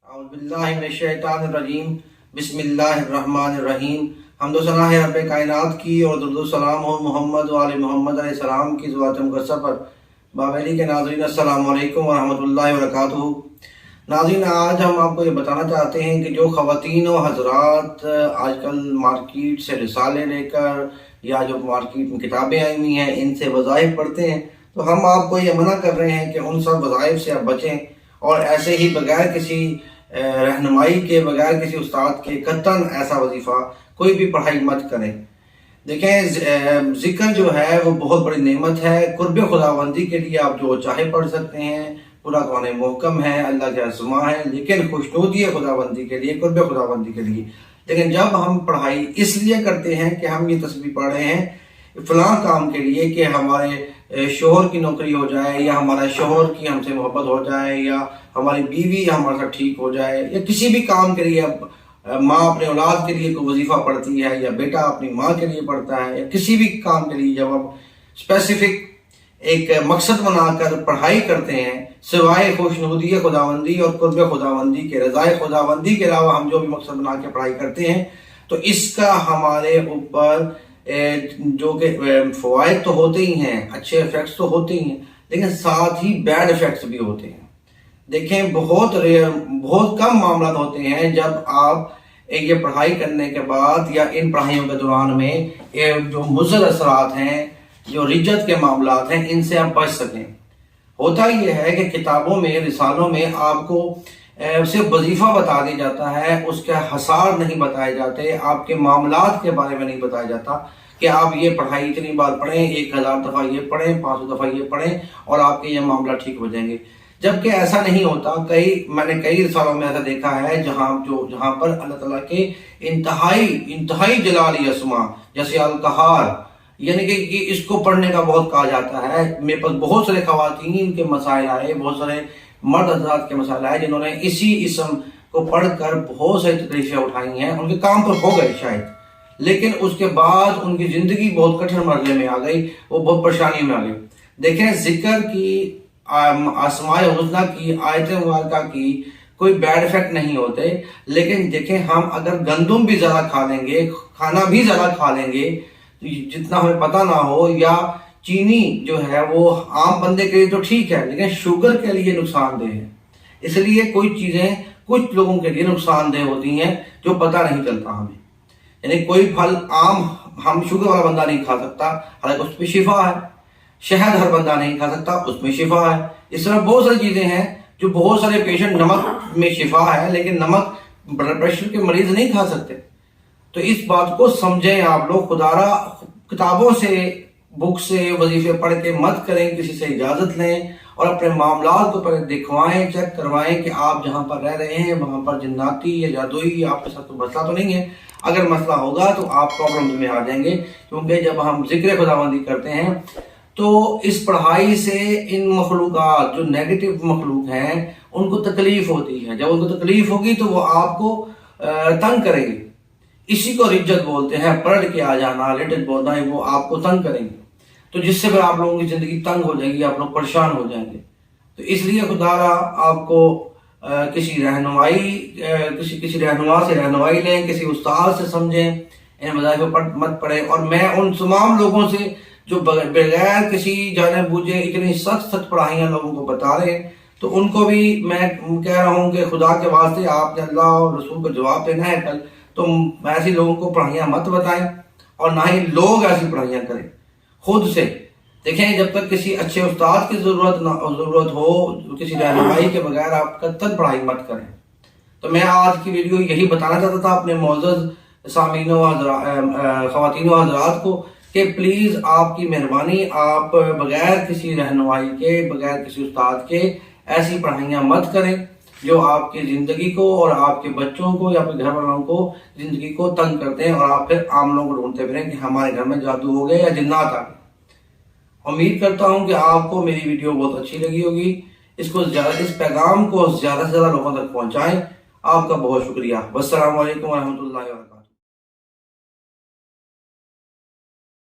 اعوذ باللہ من الشیطان الرجیم بسم اللہ الرحمن الرحیم۔ حمد و ثنا ہے رب کائنات کی اور درود و سلام ہو محمد و آل محمد علیہ السلام کی ذات مقدسہ پر۔ بابیلی کے ناظرین السلام علیکم ورحمۃ اللہ وبرکاتہ۔ ناظرین، آج ہم آپ کو یہ بتانا چاہتے ہیں کہ جو خواتین و حضرات آج کل مارکیٹ سے رسالے لے کر یا جو مارکیٹ میں کتابیں آئی ہوئی ہیں ان سے وظائف پڑھتے ہیں، تو ہم آپ کو یہ منع کر رہے ہیں کہ ان سب وظائف سے آپ بچیں اور ایسے ہی بغیر کسی رہنمائی کے، بغیر کسی استاد کے قطعاً ایسا وظیفہ کوئی بھی پڑھائی مت کریں۔ دیکھیں، ذکر جو ہے وہ بہت بڑی نعمت ہے۔ قرب خداوندی کے لیے آپ جو چاہے پڑھ سکتے ہیں، پورا قرآن محکم ہے، اللہ کے اسماء ہے، لیکن خوشنودی خداوندی کے لیے، قرب خداوندی کے لیے۔ لیکن جب ہم پڑھائی اس لیے کرتے ہیں کہ ہم یہ تسبیح پڑھ رہے ہیں فلاں کام کے لیے کہ ہمارے شوہر کی نوکری ہو جائے، یا ہمارے شوہر کی ہم سے محبت ہو جائے، یا ہماری بیوی ہمارے ساتھ ٹھیک ہو جائے، یا کسی بھی کام کے لیے ماں اپنے اولاد کے لیے کوئی وظیفہ پڑھتی ہے، یا بیٹا اپنی ماں کے لیے پڑھتا ہے، یا کسی بھی کام کے لیے جب ہم اسپیسیفک ایک مقصد بنا کر پڑھائی کرتے ہیں، سوائے خوشنودی خداوندی اور قرب خداوندی کے، رضائے خداوندی کے علاوہ ہم جو بھی مقصد بنا کے پڑھائی کرتے ہیں، تو اس کا ہمارے اوپر جو کہ فوائد تو ہوتے ہی ہیں، اچھے ایفیکٹس تو ہوتے ہی ہیں، لیکن ساتھ ہی بیڈ ایفیکٹس بھی ہوتے ہیں۔ دیکھیں، بہت کم معاملات ہوتے ہیں جب آپ یہ پڑھائی کرنے کے بعد یا ان پڑھائیوں کے دوران میں جو مضر اثرات ہیں، جو رجت کے معاملات ہیں، ان سے آپ بچ سکیں۔ ہوتا یہ ہے کہ کتابوں میں، رسالوں میں آپ کو صرف وظیفہ بتا دیا جاتا ہے، اس کے حصار نہیں بتائے جاتے، آپ کے معاملات کے بارے میں نہیں بتایا جاتا کہ آپ یہ پڑھائی اتنی بار پڑھیں، 1000 دفعہ یہ پڑھیں، 500 دفعہ یہ پڑھیں اور آپ کے یہ معاملہ ٹھیک ہو جائیں گے۔ جبکہ ایسا نہیں ہوتا۔ میں نے کئی رسالوں میں ایسا دیکھا ہے جہاں پر اللہ تعالیٰ کے انتہائی جلالی اسماء جیسے القہار، یعنی کہ اس کو پڑھنے کا بہت کہا جاتا ہے۔ میرے پاس بہت سارے خواتین کے مسائل آئے، بہت سارے مرد حضرات کے مسائل آئے جنہوں نے اسی اسم کو پڑھ کر بہت ساری تکلیفیں اٹھائی ہیں، ان کے کام پر ہو گئے شاید، لیکن اس کے بعد ان کی زندگی بہت کٹھن مرحلے میں آ گئی، وہ بہت پریشانی میں آ گئی۔ دیکھیں، ذکر کی، اسماء حسنہ کی، آیت مبارکہ کی کوئی بیڈ ایفیکٹ نہیں ہوتے، لیکن دیکھیں ہم اگر گندم بھی زیادہ کھا لیں گے، کھانا بھی زیادہ کھا لیں گے جتنا ہمیں پتہ نہ ہو، یا چینی جو ہے وہ عام بندے کے لیے تو ٹھیک ہے لیکن شوگر کے لیے نقصان دہ ہے۔ اس لیے کوئی چیزیں کچھ لوگوں کے لیے نقصان دہ ہوتی ہیں جو پتہ نہیں چلتا ہمیں۔ یعنی کوئی پھل عام ہم شوگر والا بندہ نہیں کھا سکتا، حالانکہ اس میں شفا ہے۔ شہد ہر بندہ نہیں کھا سکتا، اس میں شفا ہے۔ اس طرح بہت ساری چیزیں ہیں جو بہت سارے پیشنٹ، نمک میں شفا ہے لیکن نمک بلڈ پریشر کے مریض نہیں کھا سکتے۔ تو اس بات کو سمجھیں آپ لوگ، خدارا کتابوں سے، بک سے وظیفے پڑھ کے مت کریں، کسی سے اجازت لیں اور اپنے معاملات کو پہلے دکھوائیں، چیک کروائیں کہ آپ جہاں پر رہ رہے ہیں وہاں پر جناتی یا جادوئی آپ کے ساتھ تو مسئلہ تو نہیں ہے۔ اگر مسئلہ ہوگا تو آپ پرابلمز میں آ جائیں گے، کیونکہ جب ہم ذکر خداوندی کرتے ہیں تو اس پڑھائی سے ان مخلوقات، جو نیگیٹو مخلوق ہیں، ان کو تکلیف ہوتی ہے۔ جب ان کو تکلیف ہوگی تو وہ آپ کو تنگ کریں گے۔ اسی کو رجت بولتے ہیں، پلٹ کے آ جانا، رجت بولنا ہے، وہ آپ کو تنگ کریں گے، تو جس سے پھر آپ لوگوں کی زندگی تنگ ہو جائے گی، آپ لوگ پریشان ہو جائیں گے۔ تو اس لیے خدارا آپ کو کسی رہنما سے رہنمائی لیں، کسی استاد سے سمجھیں، ان وظائف مت پڑھیں۔ اور میں ان تمام لوگوں سے جو بغیر کسی جانے بوجھے اتنی سخت پڑھائیاں لوگوں کو بتا رہے ہیں، تو ان کو بھی میں کہہ رہا ہوں کہ خدا کے واسطے آپ نے اللہ اور رسول کو جواب دینا ہے کل، تو ایسے لوگوں کو پڑھائیاں مت بتائیں، اور نہ ہی لوگ ایسی پڑھائیاں کریں خود سے۔ دیکھیں، جب تک کسی اچھے استاد کی ضرورت ہو، کسی رہنمائی کے بغیر آپ قطعاً پڑھائی مت کریں۔ تو میں آج کی ویڈیو یہی بتانا چاہتا تھا اپنے معزز سامعین و خواتین و حضرات کو کہ پلیز آپ کی مہربانی، آپ بغیر کسی رہنمائی کے، بغیر کسی استاد کے ایسی پڑھائیاں مت کریں جو آپ کی زندگی کو اور آپ کے بچوں کو یا اپنے گھر والوں کو زندگی کو تنگ کرتے ہیں، اور آپ پھر عام لوگوں کو ڈھونڈتے پھریں کہ ہمارے گھر میں جادو ہو گیا یا جنات آ گئے۔ امید کرتا ہوں کہ آپ کو میری ویڈیو بہت اچھی لگی ہوگی۔ اس پیغام کو زیادہ سے زیادہ لوگوں تک پہنچائیں۔ آپ کا بہت شکریہ۔ والسلام علیکم ورحمۃ اللہ وبرکاتہ۔